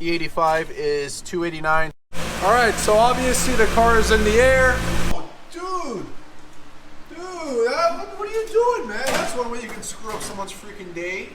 E85 is $289. All right, so obviously the car is in the air. Oh, dude, what are you doing, man? That's one way you can screw up someone's freaking day.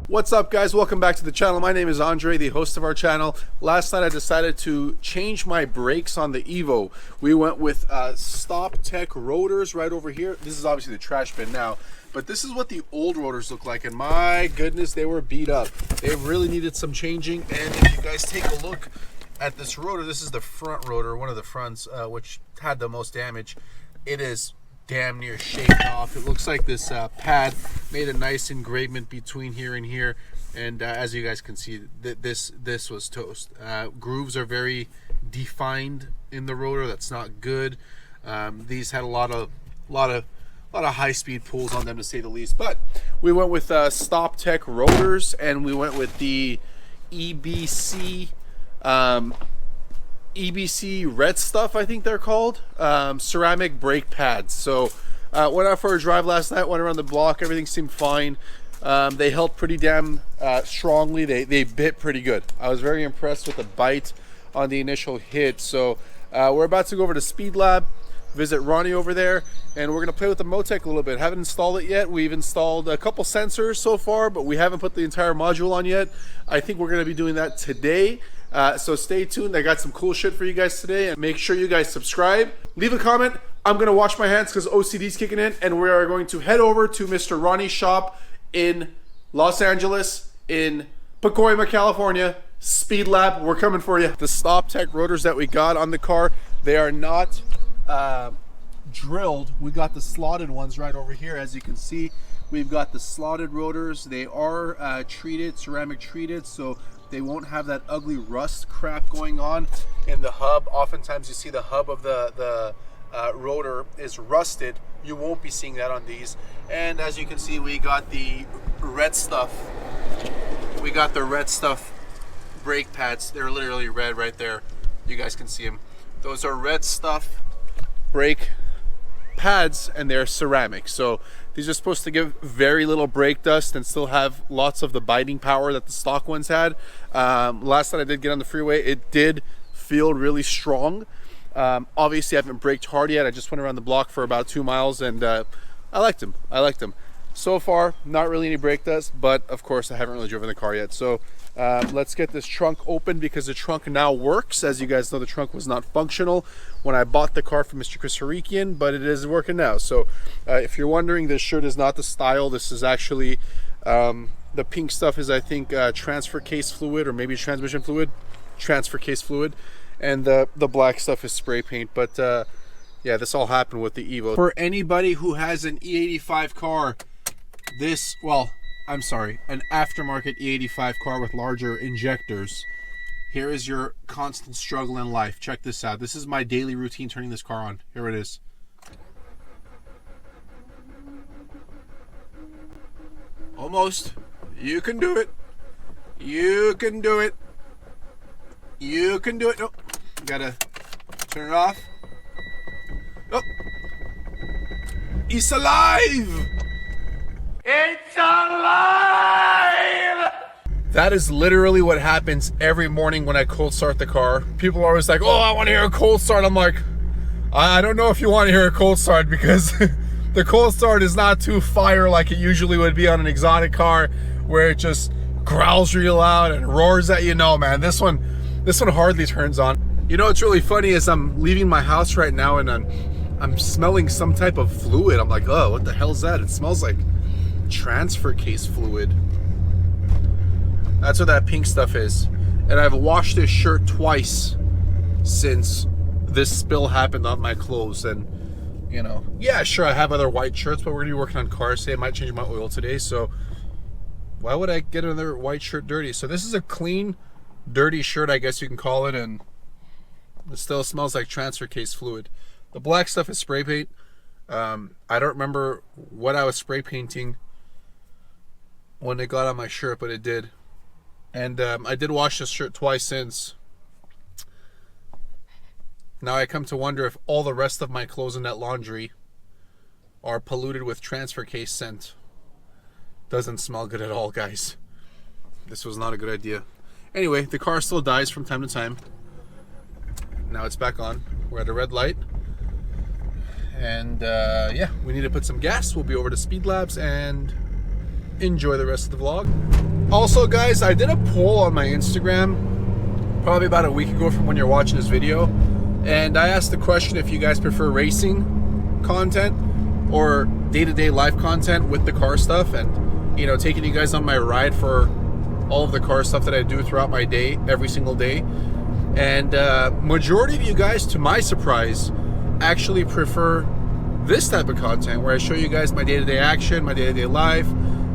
What's up, guys? Welcome back to the channel. My name is Andre, the host of our channel. Last night I decided to change my brakes on the Evo. We went with Stop Tech rotors right over here. This is obviously the trash bin now, but this is what the old rotors look like, and my goodness, they were beat up. They really needed some changing. And if you guys take a look at this rotor, this is the front rotor, one of the fronts, which had the most damage. It is damn near shaved off. It looks like this pad made a nice engravement between here and here, and as you guys can see, this was toast. Grooves are very defined in the rotor. That's not good. These had a lot of high-speed pulls on them, to say the least. But we went with Stop Tech rotors, and we went with the EBC red stuff, I think they're called, ceramic brake pads. So went out for a drive last night, went around the block, everything seemed fine. They held pretty damn strongly. They bit pretty good. I was very impressed with the bite on the initial hit. So we're about to go over to Speed Lab, visit Ronnie over there, and we're gonna play with the Motec a little bit. Haven't installed it yet. We've installed a couple sensors so far, but we haven't put the entire module on yet. I think we're gonna be doing that today. So stay tuned. I got some cool shit for you guys today, and make sure you guys subscribe, leave a comment. I'm gonna wash my hands because OCD's kicking in, and we are going to head over to Mr. Ronnie's shop in Los Angeles, in Pacoima, California. Speed Lab, we're coming for you. The Stop Tech rotors that we got on the car, they are not drilled. We got the slotted ones right over here. As you can see, we've got the slotted rotors. They are treated, ceramic treated, so they won't have that ugly rust crap going on in the hub. Oftentimes you see the hub of the rotor is rusted. You won't be seeing that on these. And as you can see, we got the red stuff. We got the red stuff brake pads. They're literally red right there. You guys can see them. Those are red stuff brake pads, and they're ceramic. So these are supposed to give very little brake dust and still have lots of the biting power that the stock ones had. Last time I did get on the freeway, it did feel really strong. Obviously I haven't braked hard yet. I just went around the block for about 2 miles, and I liked them. So far, not really any brake dust, but of course I haven't really driven the car yet. So let's get this trunk open, because the trunk now works. As you guys know, the trunk was not functional when I bought the car from Mr. Chris Harikian, but it is working now. So if you're wondering, this shirt is not the style. This is actually, the pink stuff is, I think, transfer case fluid, or maybe transmission fluid, transfer case fluid. And the black stuff is spray paint. But yeah, this all happened with the Evo. For anybody who has an E85 car, I'm sorry, an aftermarket E85 car with larger injectors, here is your constant struggle in life. Check this out. This is my daily routine turning this car on. Here it is. Almost. You can do it. You can do it. You can do it. Nope. You gotta turn it off. Nope. It's alive! It's alive! That is literally what happens every morning when I cold start the car. People are always like, oh, I want to hear a cold start. I'm like, I don't know if you want to hear a cold start, because the cold start is not too fire like it usually would be on an exotic car, where it just growls real loud and roars at you. No, man, this one hardly turns on. You know what's really funny is I'm leaving my house right now, and I'm smelling some type of fluid. I'm like, oh, what the hell's that? It smells like transfer case fluid. That's what that pink stuff is. And I've washed this shirt twice since this spill happened on my clothes. And you know, yeah, sure, I have other white shirts, but we're gonna be working on cars today. I might change my oil today, so why would I get another white shirt dirty? So this is a clean, dirty shirt, I guess you can call it, and it still smells like transfer case fluid. The black stuff is spray paint. I don't remember what I was spray painting when it got on my shirt, but it did. And I did wash this shirt twice since. Now I come to wonder if all the rest of my clothes in that laundry are polluted with transfer case scent. Doesn't smell good at all, guys. This was not a good idea. Anyway, the car still dies from time to time. Now it's back on. We're at a red light. And yeah, we need to put some gas. We'll be over to Speed Labs and enjoy the rest of the vlog. Also, guys, I did a poll on my Instagram probably about a week ago from when you're watching this video. And I asked the question if you guys prefer racing content or day-to-day life content with the car stuff, and, you know, taking you guys on my ride for all of the car stuff that I do throughout my day, every single day. And majority of you guys, to my surprise, actually prefer this type of content where I show you guys my day-to-day action, my day-to-day life,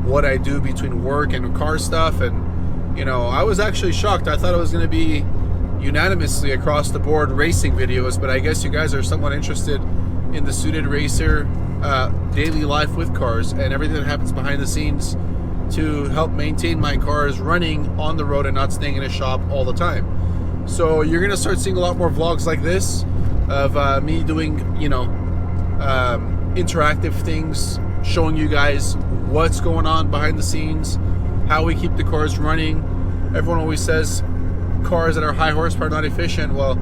what I do between work and car stuff. And, you know, I was actually shocked. I thought it was going to be unanimously across the board racing videos, but I guess you guys are somewhat interested in the suited racer daily life with cars and everything that happens behind the scenes to help maintain my cars running on the road and not staying in a shop all the time. So you're gonna start seeing a lot more vlogs like this of me doing, you know, interactive things, showing you guys what's going on behind the scenes, how we keep the cars running. Everyone always says cars that are high horsepower are not efficient. Well,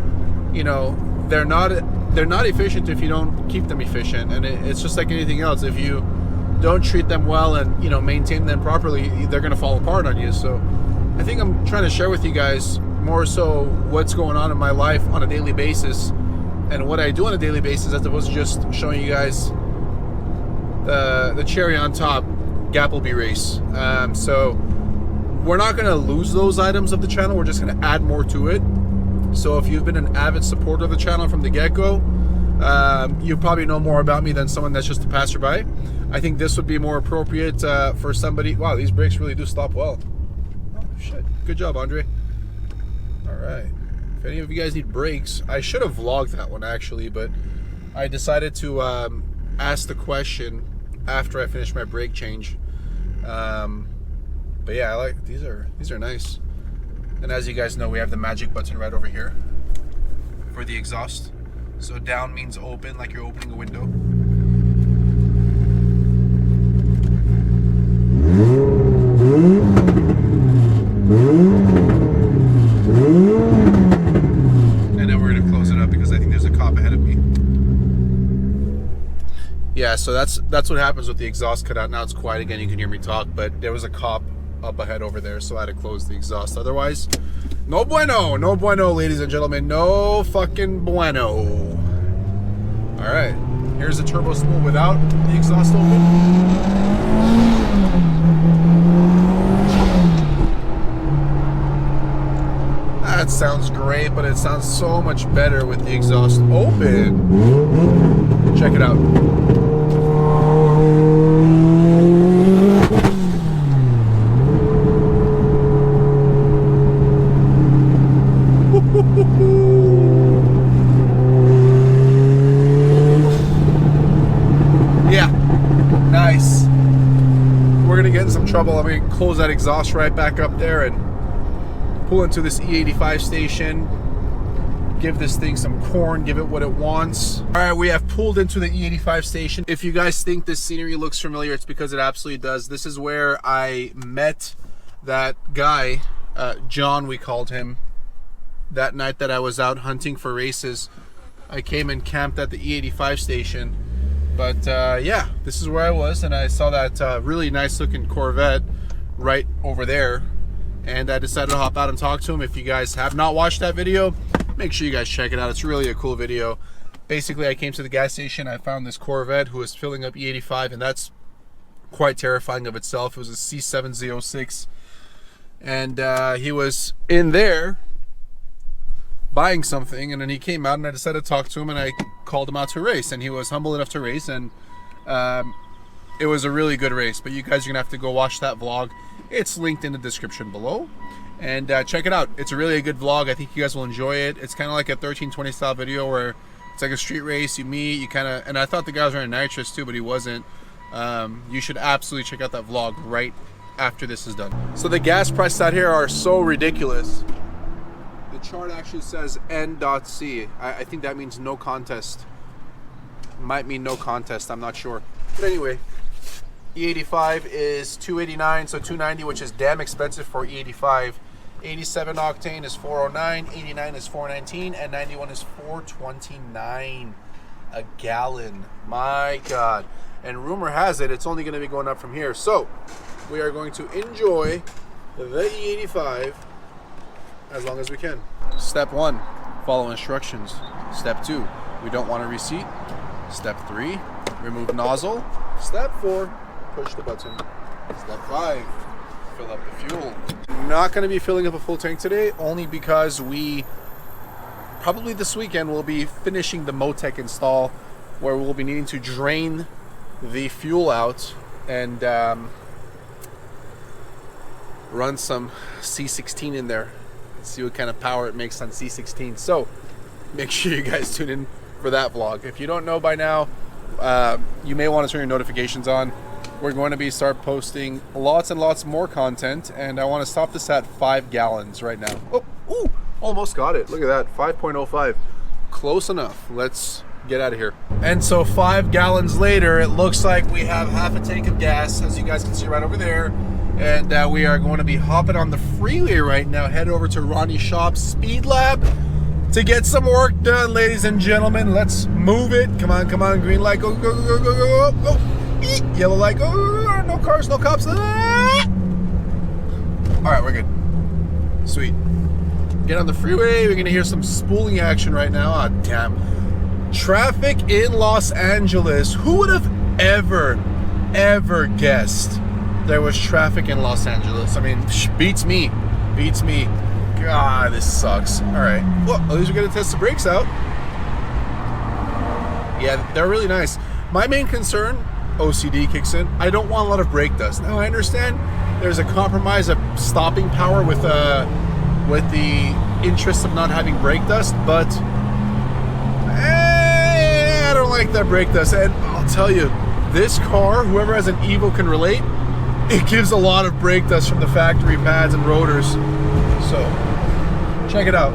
you know, they're not efficient if you don't keep them efficient, and it's just like anything else. If you don't treat them well and, you know, maintain them properly, they're gonna fall apart on you. So I think I'm trying to share with you guys more so what's going on in my life on a daily basis and what I do on a daily basis, as opposed to just showing you guys the cherry on top Gappleby race. So we're not gonna lose those items of the channel, we're just gonna add more to it. So if you've been an avid supporter of the channel from the get-go, you probably know more about me than someone that's just a passerby. I think this would be more appropriate for somebody. Wow, these brakes really do stop well. Oh shit, good job, Andre. All right, if any of you guys need brakes, I should have vlogged that one actually, but I decided to ask the question after I finished my brake change. But yeah, I like these are nice. And as you guys know, we have the magic button right over here for the exhaust. So down means open, like you're opening a window. And then we're gonna close it up because I think there's a cop ahead of me. Yeah, so that's what happens with the exhaust cutout. Now it's quiet again, you can hear me talk, but there was a cop up ahead over there, so I had to close the exhaust. Otherwise, no bueno, no bueno, ladies and gentlemen, no fucking bueno. All right, here's the turbo spool without the exhaust open. That sounds great, but it sounds so much better with the exhaust open. Check it out. Yeah, nice. We're gonna get in some trouble. I'm gonna close that exhaust right back up there and pull into this E85 station, give this thing some corn, give it what it wants. All right, we have pulled into the E85 station. If you guys think this scenery looks familiar, it's because it absolutely does. This is where I met that guy, John we called him, that night that I was out hunting for races. I came and camped at the E85 station. But yeah, this is where I was, and I saw that really nice looking Corvette right over there, and I decided to hop out and talk to him. If you guys have not watched that video, make sure you guys check it out. It's really a cool video. Basically, I came to the gas station, I found this Corvette who was filling up E85, and that's quite terrifying of itself. It was a C7Z06, and he was in there buying something, and then he came out, and I decided to talk to him, and I called him out to race, and he was humble enough to race, and it was a really good race. But you guys are gonna have to go watch that vlog. It's linked in the description below, and check it out. It's a really good vlog. I think you guys will enjoy it. It's kind of like a 1320 style video where it's like a street race. You meet, you kind of, and I thought the guy was running nitrous too, but he wasn't. You should absolutely check out that vlog right after this is done. So the gas prices out here are so ridiculous. The chart actually says N.C. I think that means no contest. Might mean no contest, I'm not sure. But anyway, E85 is 289, so 290, which is damn expensive for E85. 87 octane is 409, 89 is 419, and 91 is 429 a gallon. My God. And rumor has it, it's only going to be going up from here. So, we are going to enjoy the E85 as long as we can. Step 1, follow instructions. Step 2, we don't want a receipt. Step 3, remove nozzle. Step 4, push the button. Step 5, fill up the fuel. Not going to be filling up a full tank today, only because we probably this weekend will be finishing the Motec install, where we'll be needing to drain the fuel out and run some C16 in there. See what kind of power it makes on C16. So make sure you guys tune in for that vlog. If you don't know by now, you may want to turn your notifications on. We're going to start posting lots and lots more content, and I want to stop this at 5 gallons right now. Oh, ooh, almost got it. Look at that, 5.05. Close enough. Let's get out of here. And so 5 gallons later, it looks like we have half a tank of gas, as you guys can see right over there. And we are going to be hopping on the freeway right now, head over to Ronnie's shop, Speed Lab, to get some work done, ladies and gentlemen. Let's move it. Come on, come on. Green light, go, go, go, go, go, go, go. Yellow light, go, go, go. No cars, no cops. Ah! All right, we're good. Sweet. Get on the freeway. We're gonna hear some spooling action right now. Ah, damn. Traffic in Los Angeles. Who would have ever guessed there was traffic in Los Angeles? I mean, beats me. Beats me. God, this sucks. All right. Well, at least we're gonna test the brakes out. Yeah, they're really nice. My main concern, OCD kicks in. I don't want a lot of brake dust. Now I understand there's a compromise of stopping power with the interest of not having brake dust, but I don't like that brake dust. And I'll tell you, this car, whoever has an Evo can relate. It gives a lot of brake dust from the factory pads and rotors. So check it out.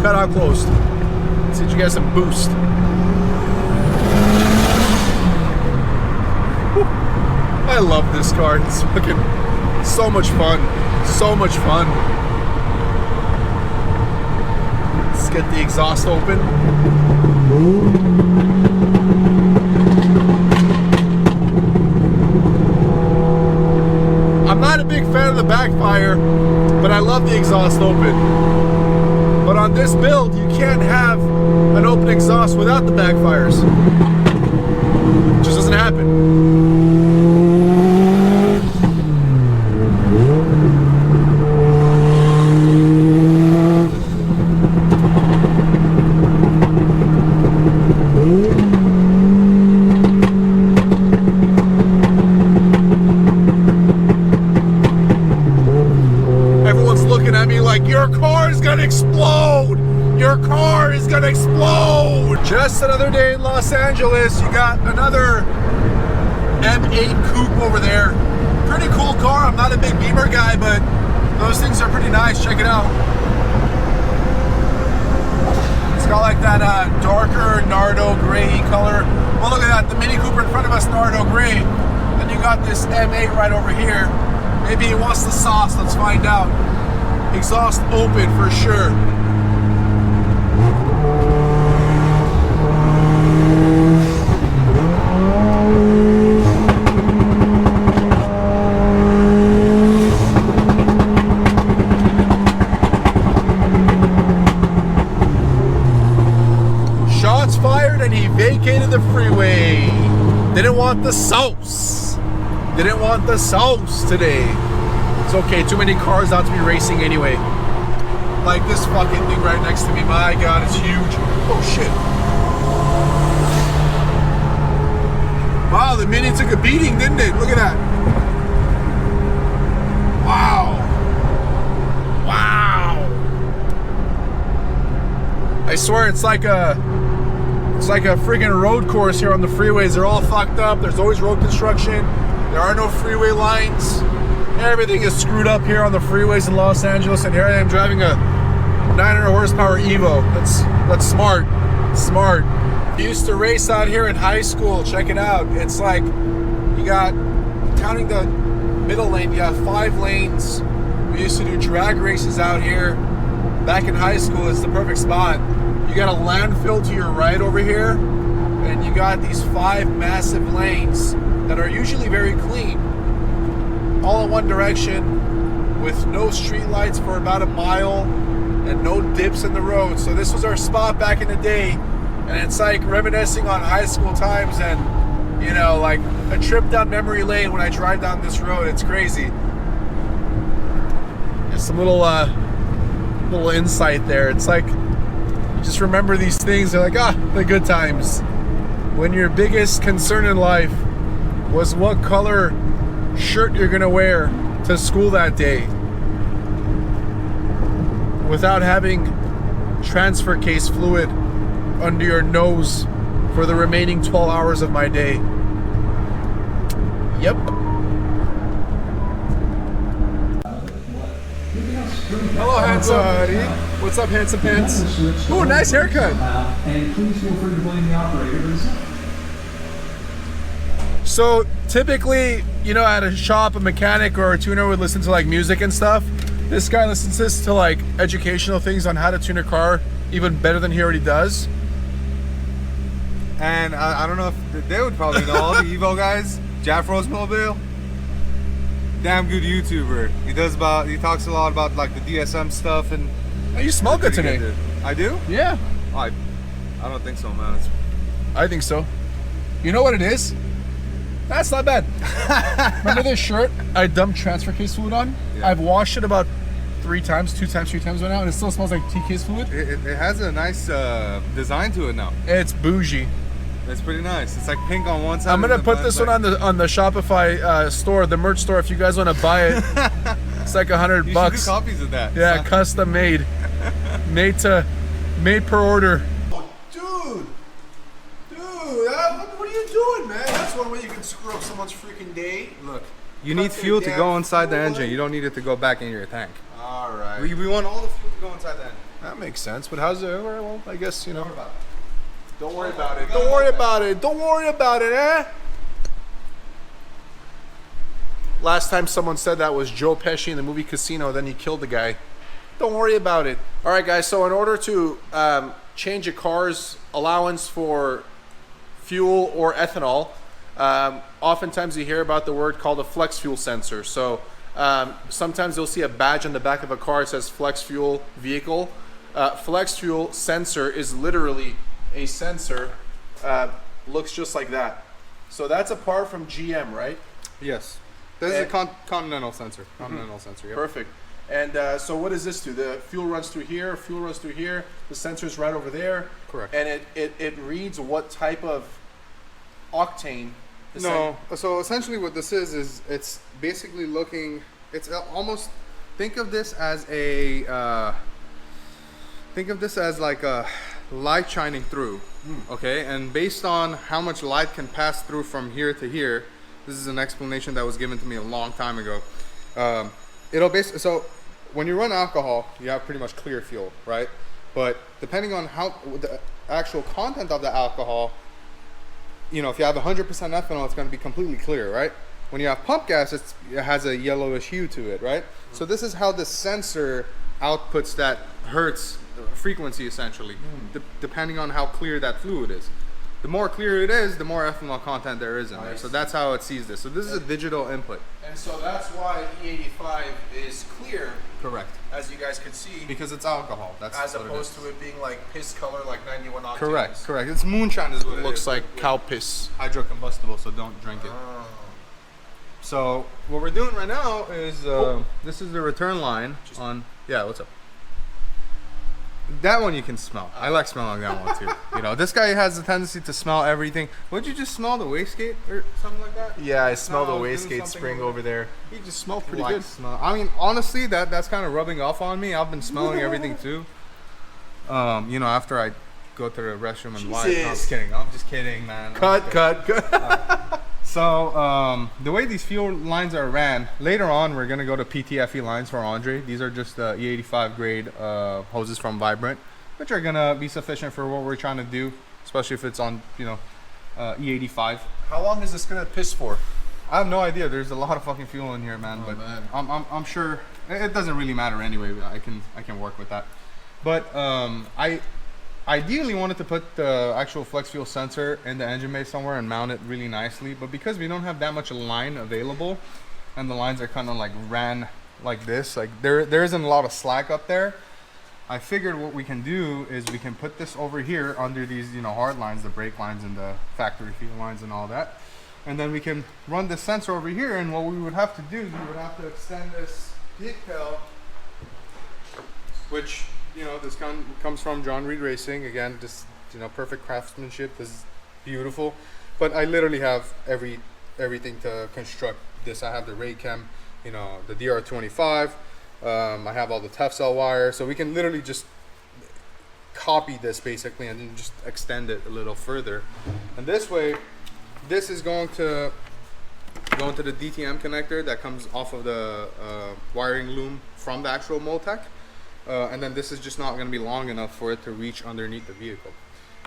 Cut out closed. Let's get you guys some boost. I love this car. It's fucking so much fun. So much fun. Let's get the exhaust open. I'm not a big fan of the backfire, but I love the exhaust open. But on this build, you can't have an open exhaust without the backfires. It just doesn't happen. Your car is gonna explode! Your car is gonna explode! Just another day in Los Angeles. You got another M8 coupe over there. Pretty cool car. I'm not a big Beamer guy, but those things are pretty nice. Check it out. It's got like that darker Nardo gray color. Well, look at that. The Mini Cooper in front of us, Nardo gray. Then you got this M8 right over here. Maybe he wants the sauce. Let's find out. Exhaust open for sure. Shots fired and he vacated the freeway. Didn't want the sauce. Didn't want the sauce today. It's okay, too many cars out to be racing anyway. Like this fucking thing right next to me, my God, it's huge. Oh shit. Wow, the Mini took a beating, didn't it? Look at that. Wow. Wow. I swear it's like a friggin' road course here on the freeways. They're all fucked up. There's always road construction. There are no freeway lines. Everything is screwed up here on the freeways in Los Angeles, and here I am driving a 900 horsepower Evo. That's smart. Smart. I used to race out here in high school. Check it out. It's like you got, counting the middle lane, you have 5 lanes. We used to do drag races out here back in high school. It's the perfect spot. You got a landfill to your right over here, and you got these 5 massive lanes that are usually very clean, all in one direction with no street lights for about a mile and no dips in the road. So this was our spot back in the day, and it's like reminiscing on high school times, and you know, like a trip down memory lane when I drive down this road. It's crazy. Just some little insight there. It's like you just remember these things. They're like, the good times when your biggest concern in life was what color shirt you're gonna wear to school that day, without having transfer case fluid under your nose for the remaining 12 hours of my day. Yep. Hello, handsome. What's up, handsome pants? Ooh, nice haircut. And please feel free to blame the operator. So typically, you know, at a shop, a mechanic or a tuner would listen to like music and stuff. This guy listens to like educational things on how to tune a car even better than he already does. And I don't know if they would probably know all the Evo guys. Jeff Rosemobile, damn good YouTuber. He talks a lot about like the DSM stuff, and Oh, you smell good today. I do? Yeah. Oh, I don't think so, man. I think so. You know what it is? That's not bad. Remember this shirt I dumped transfer case fluid on? Yeah. I've washed it about 3 times by now, and it still smells like TK's fluid. It has a nice design to it now. It's bougie. It's pretty nice. It's like pink on one side. I'm gonna and put this one on the Shopify store, the merch store. If you guys want to buy it, it's like $100. You should do copies of that. Yeah, custom made, made per order. Oh, dude, what are you doing, man? That's one way you can screw up someone's freaking day. Look, You need fuel to go inside the engine. You don't need it to go back in your tank. All right. We want all the fuel to go inside the engine. That makes sense. But how's it? Well, I guess you know. Don't worry about it. Don't worry about it. Don't worry about it, eh? Last time someone said that was Joe Pesci in the movie Casino, then he killed the guy. Don't worry about it. All right, guys, so in order to change a car's allowance for fuel or ethanol, oftentimes you hear about the word called a flex fuel sensor. So sometimes you'll see a badge on the back of a car that says flex fuel vehicle. Flex fuel sensor is literally a sensor, looks just like that. So that's a part from GM, right? Yes. This is a continental sensor. Continental sensor, yep. Perfect. And so what does this do? The fuel runs through here, fuel runs through here, the sensor's right over there. Correct. And it reads what type of octane. No, so essentially what this is it's basically looking, it's almost, think of this as like a light shining through, okay? And based on how much light can pass through from here to here, this is an explanation that was given to me a long time ago. So when you run alcohol, you have pretty much clear fuel, right? But depending on how the actual content of the alcohol, you know, if you have 100% ethanol, it's going to be completely clear, right? When you have pump gas, it has a yellowish hue to it, right? So this is how the sensor outputs that hertz frequency, essentially, depending on how clear that fluid is. The more clear it is, the more ethanol content there is in there. So that's how it sees this. So this is a digital input. And so that's why E85 is clear. Correct. As you guys can see. Because it's alcohol. That's as what opposed to it being like piss color, like 91 octanes. Correct. It's moonshine is what It looks like cow piss. Hydrocombustible, so don't drink it. So what we're doing right now is this is the return line on. Yeah, what's up? That one you can smell. I like smelling that one too. You know, this guy has a tendency to smell everything. Would you just smell the wastegate or something like that? Yeah, I smell the doing wastegate something spring over there. He just smells pretty Like good. smell. I mean, honestly, that's kind of rubbing off on me. I've been smelling everything too. You know, after I go to the restroom and wipe. No, I'm just kidding, man. Cut. So the way these fuel lines are ran, later on we're gonna go to PTFE lines for Andre. These are just E85 grade hoses from Vibrant, which are gonna be sufficient for what we're trying to do, especially if it's on, you know, E85. How long is this gonna piss for? I have no idea. There's a lot of fucking fuel in here, man. Oh, but man. I'm sure it doesn't really matter anyway. I can work with that. But I ideally wanted to put the actual flex fuel sensor in the engine bay somewhere and mount it really nicely. But because we don't have that much line available, and the lines are kind of like ran like this, like there isn't a lot of slack up there. I figured what we can do is we can put this over here under these, you know, hard lines, the brake lines and the factory fuel lines and all that. And then we can run the sensor over here, and what we would have to do is we would have to extend this decal, which, you know, this comes from John Reed Racing. Again, just, you know, perfect craftsmanship. This is beautiful. But I literally have everything to construct this. I have the Raychem, you know, the DR25. I have all the tough cell wire, so we can literally just copy this basically and then just extend it a little further. And this way, this is going to go into the DTM connector that comes off of the wiring loom from the actual Moltec. And then this is just not going to be long enough for it to reach underneath the vehicle.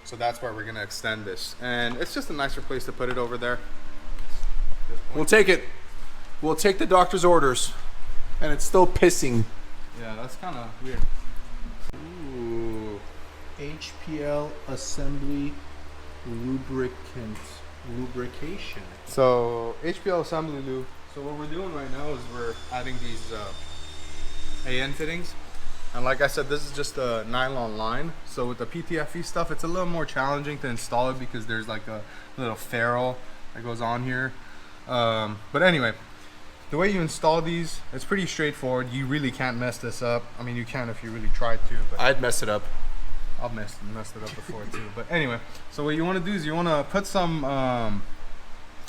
So that's why we're going to extend this. And it's just a nicer place to put it over there. We'll take it. We'll take the doctor's orders. And it's still pissing. Yeah, that's kind of weird. Ooh. HPL assembly lubrication. So HPL assembly lube. So what we're doing right now is we're adding these AN fittings. And like I said, this is just a nylon line. So with the PTFE stuff, it's a little more challenging to install it because there's like a little ferrule that goes on here. But anyway, the way you install these, it's pretty straightforward. You really can't mess this up. I mean, you can if you really tried to. But I'd mess it up. I've messed it up before too. But anyway, so what you want to do is you want to put some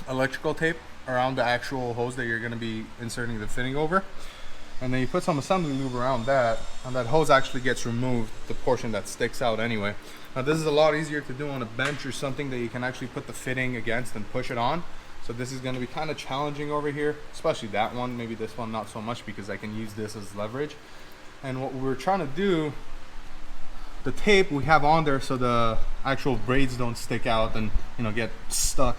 electrical tape around the actual hose that you're going to be inserting the fitting over. And then you put some assembly lube around that, and that hose actually gets removed, the portion that sticks out anyway. Now this is a lot easier to do on a bench or something that you can actually put the fitting against and push it on. So this is going to be kind of challenging over here, especially that one. Maybe this one not so much because I can use this as leverage. And what we're trying to do, the tape we have on there so the actual braids don't stick out and, you know, get stuck.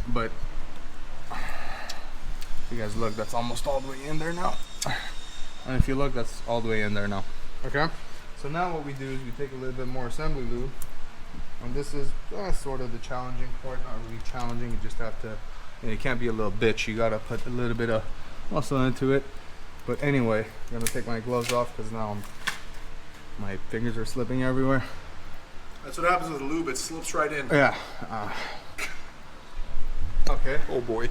But if you guys look, that's almost all the way in there now. And if you look, that's all the way in there now. Okay, so now what we do is we take a little bit more assembly lube, and this is sort of the challenging part. Not really challenging, you just have to, you know, you can't be a little bitch, you gotta put a little bit of muscle into it. But anyway, I'm gonna take my gloves off because now my fingers are slipping everywhere. That's what happens with lube, it slips right in. Yeah. Okay. Oh boy.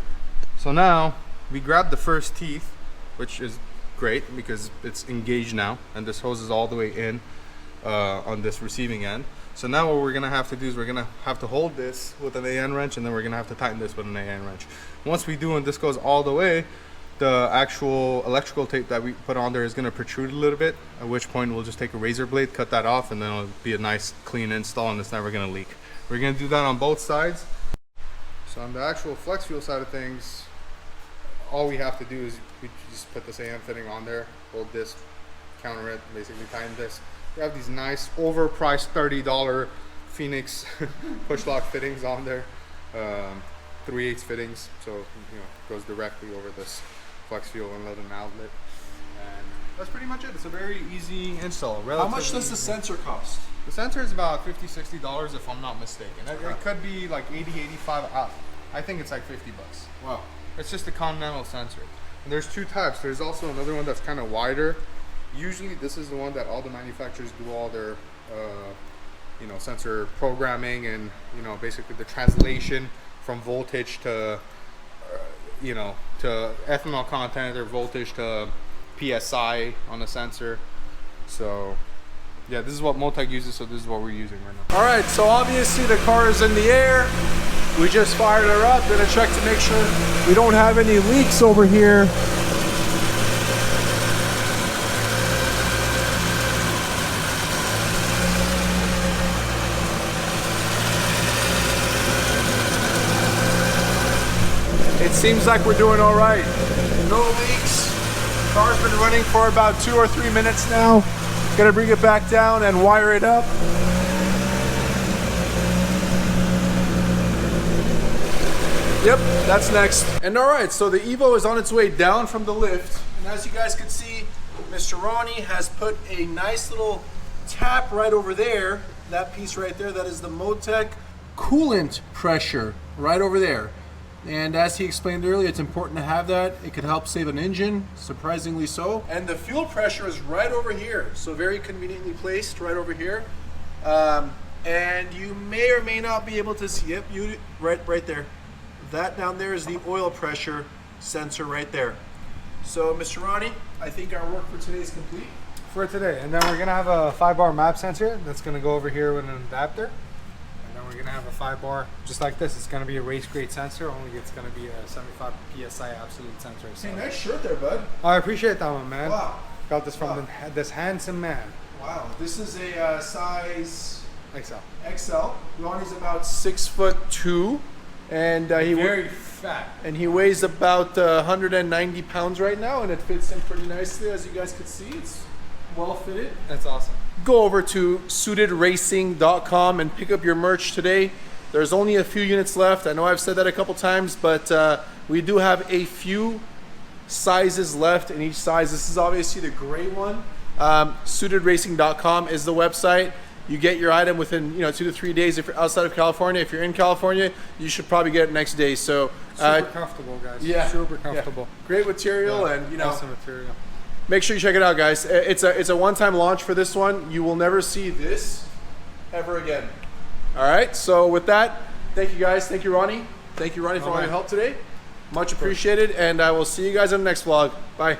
So now we grab the first teeth, which is great because it's engaged now, and this hose is all the way in on this receiving end. So now what we're gonna have to do is we're gonna have to hold this with an AN wrench, and then we're gonna have to tighten this with an AN wrench. Once we do and this goes all the way, the actual electrical tape that we put on there is gonna protrude a little bit, at which point we'll just take a razor blade, cut that off, and then it'll be a nice clean install and it's never gonna leak. We're gonna do that on both sides. So on the actual flex fuel side of things, all we have to do is we just put this AN fitting on there, hold this, counter it, basically tighten this. We have these nice overpriced $30 Phoenix push lock fittings on there, 3/8 fittings, so you know, goes directly over this flex fuel inlet and outlet. And that's pretty much it. It's a very easy install. How much does the sensor cost? The sensor is about $50–$60 if I'm not mistaken. It could be like $80–$85. I think it's like $50. Wow. It's just a Continental sensor. And there's two types. There's also another one that's kind of wider. Usually this is the one that all the manufacturers do all their you know, sensor programming and, you know, basically the translation from voltage to you know, to ethanol content or voltage to PSI on the sensor. So yeah, this is what Moltec uses, so this is what we're using right now. All right, so obviously the car is in the air. We just fired her up, gonna check to make sure we don't have any leaks over here. seems like we're doing all right. No leaks. Car's been running for about 2 or 3 minutes now. Gonna bring it back down and wire it up. Yep, that's next. And all right, so the Evo is on its way down from the lift. And as you guys can see, Mr. Ronnie has put a nice little tap right over there. That piece right there, that is the Motec coolant pressure right over there. And as he explained earlier, it's important to have that. It could help save an engine, surprisingly so. And the fuel pressure is right over here. So very conveniently placed right over here. And you may or may not be able to see it. Right there. That down there is the oil pressure sensor right there. So Mr. Ronnie, I think our work for today is complete. For today, and then we're gonna have a 5-bar map sensor that's gonna go over here with an adapter. And then we're gonna have a 5-bar just like this. It's gonna be a race grade sensor, only it's gonna be a 75 PSI absolute sensor. So. Hey, nice shirt there, bud. I appreciate that one, man. Wow. Got this from this handsome man. Wow, this is a size XL. XL. Ronnie's about 6'2", and Very fat. and he weighs about 190 pounds right now, and it fits in pretty nicely, as you guys can see. It's well fitted. That's awesome. Go over to suitedracing.com and pick up your merch today. There's only a few units left. I know I've said that a couple times, but we do have a few sizes left in each size. This is obviously the gray one. Suitedracing.com is the website. You get your item within 2 to 3 days if you're outside of California. If you're in California, you should probably get it next day. So super comfortable, guys. Yeah, super comfortable. Yeah. Great material, and awesome material. Make sure you check it out, guys. It's a one-time launch for this one. You will never see this ever again. All right. So with that, thank you guys. Thank you, Ronnie. Thank you, Ronnie, for all your help today. Much appreciated, and I will see you guys in the next vlog. Bye.